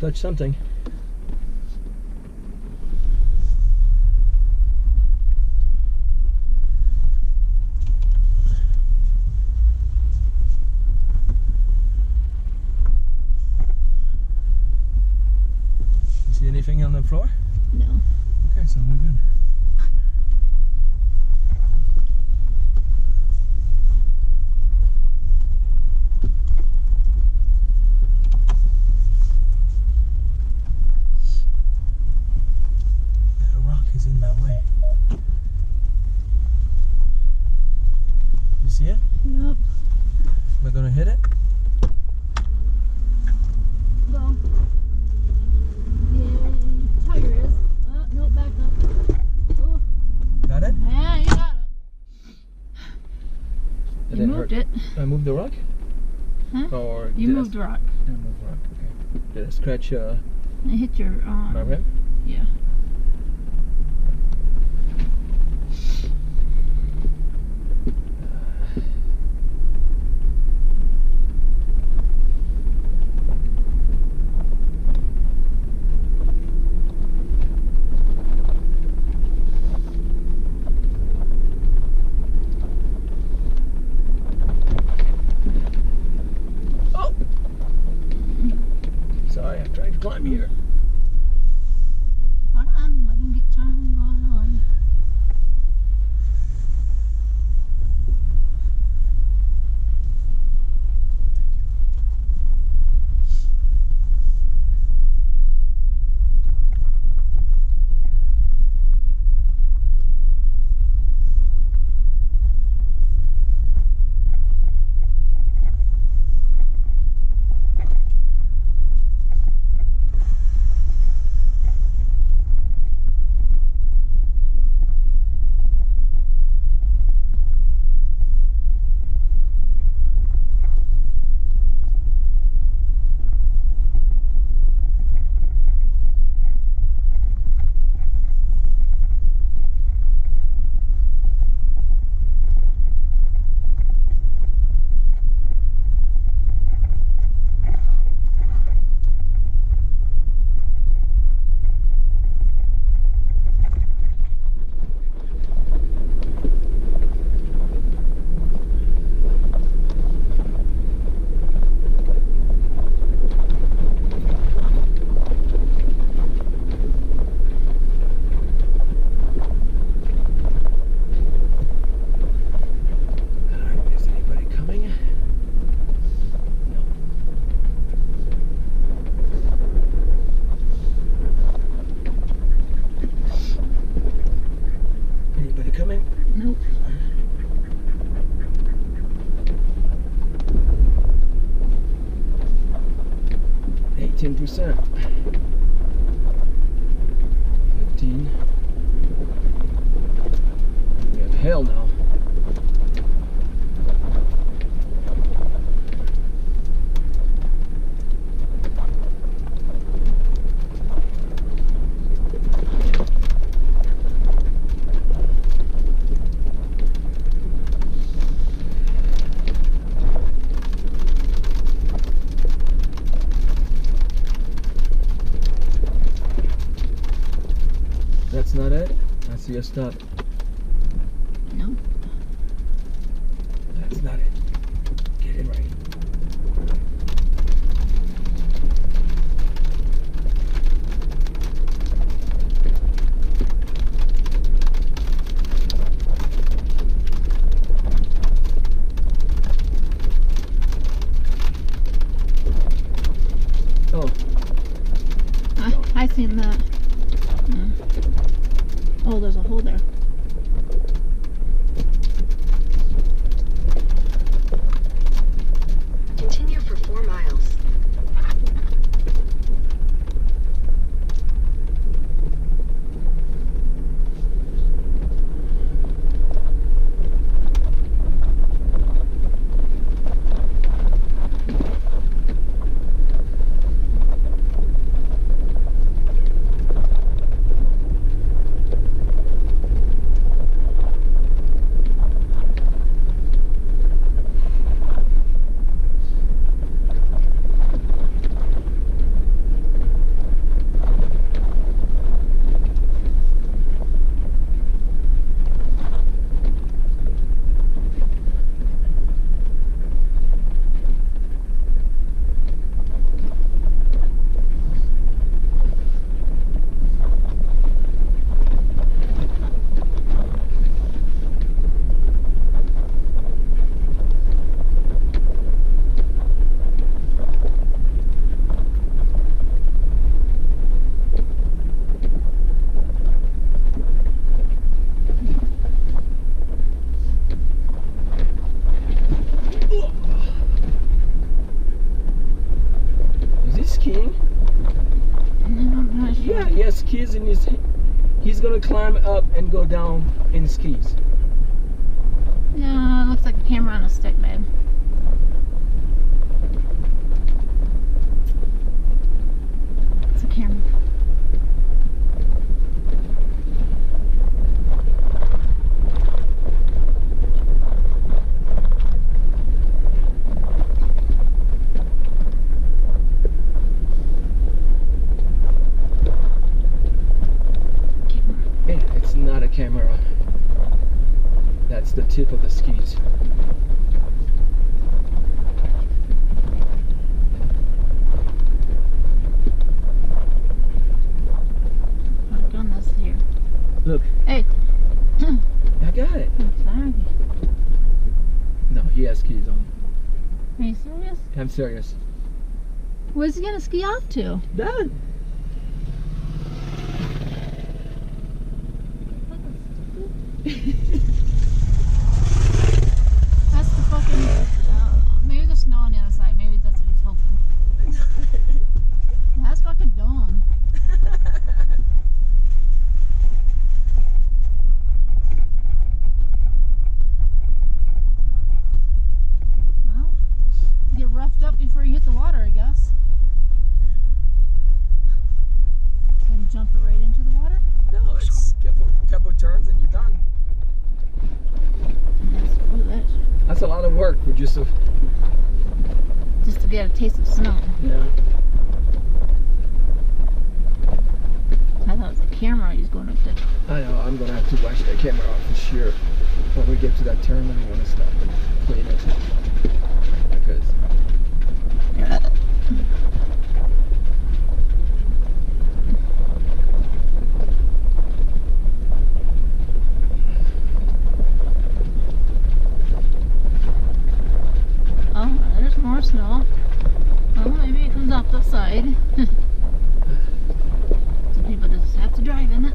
touch something. You see anything on the floor? No. Okay, so we're good. That rock is in my way. You see it? Yep. Am I gonna hit it? Go. Yeah, Tiger is. No, back up. Oh. Got it? Yeah, you got it. It You didn't moved hurt. it. I moved the rock? Huh? Or You did moved the rock. I moved the rock, okay. Did I scratch It hit your my rim? Yeah. Oh! Sorry, I'm trying to climb here. Hold on, let him get time going on. Alright, is anybody coming? No. Anybody coming? Nope. %. 15. We have hail now. That's not it. I see a stop. Nope. That's not it. Get it right. Oh, I seen that. Oh, there's a hole there. he's gonna climb up and go down in skis. Yeah, it looks like a camera on a stick, babe. It's a camera. Yeah, it's not a camera. That's the tip of the skis. I've done this here. Look, Hey. I got it. I'm sorry. No, he has skis on. Are you serious? I'm serious. Where's he gonna ski off to? Done. That's the fucking. Maybe there's snow on the other side. Maybe that's what he's hoping. That's fucking dumb. Well, get roughed up before you hit the water, I guess. And jump it right into the water. No, it's couple turns and you're done. Screw that shit. That's a lot of work for just a. Just to get a taste of snow. Yeah. I thought it was a camera he was going up to. I know. I'm gonna have to wash that camera off for sure. When we get to that turn, I'm gonna stop and clean it because. Oh, there's more snow. Well, maybe it comes off the side. Some people just have to drive in it.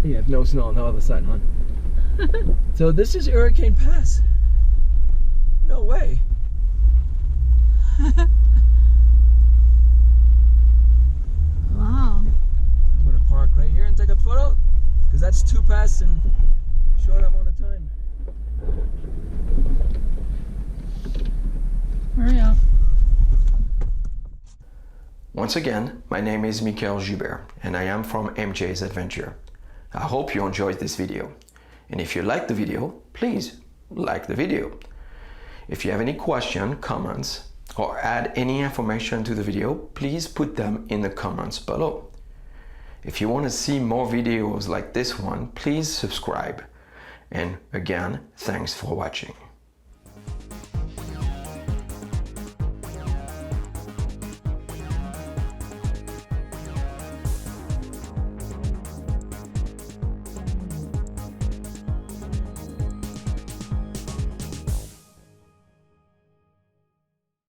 You have no snow on the other side, hon. So this is Hurricane Pass. No way. Wow. I'm gonna park right here and take a photo, because that's 2 passes in short amount of time. Hurry up. Once again, my name is Michael Joubert and I am from MJ's Adventure. I hope you enjoyed this video. And if you liked the video, please like the video. If you have any questions, comments, or add any information to the video, please put them in the comments below. If you want to see more videos like this one, please subscribe. And again, thanks for watching.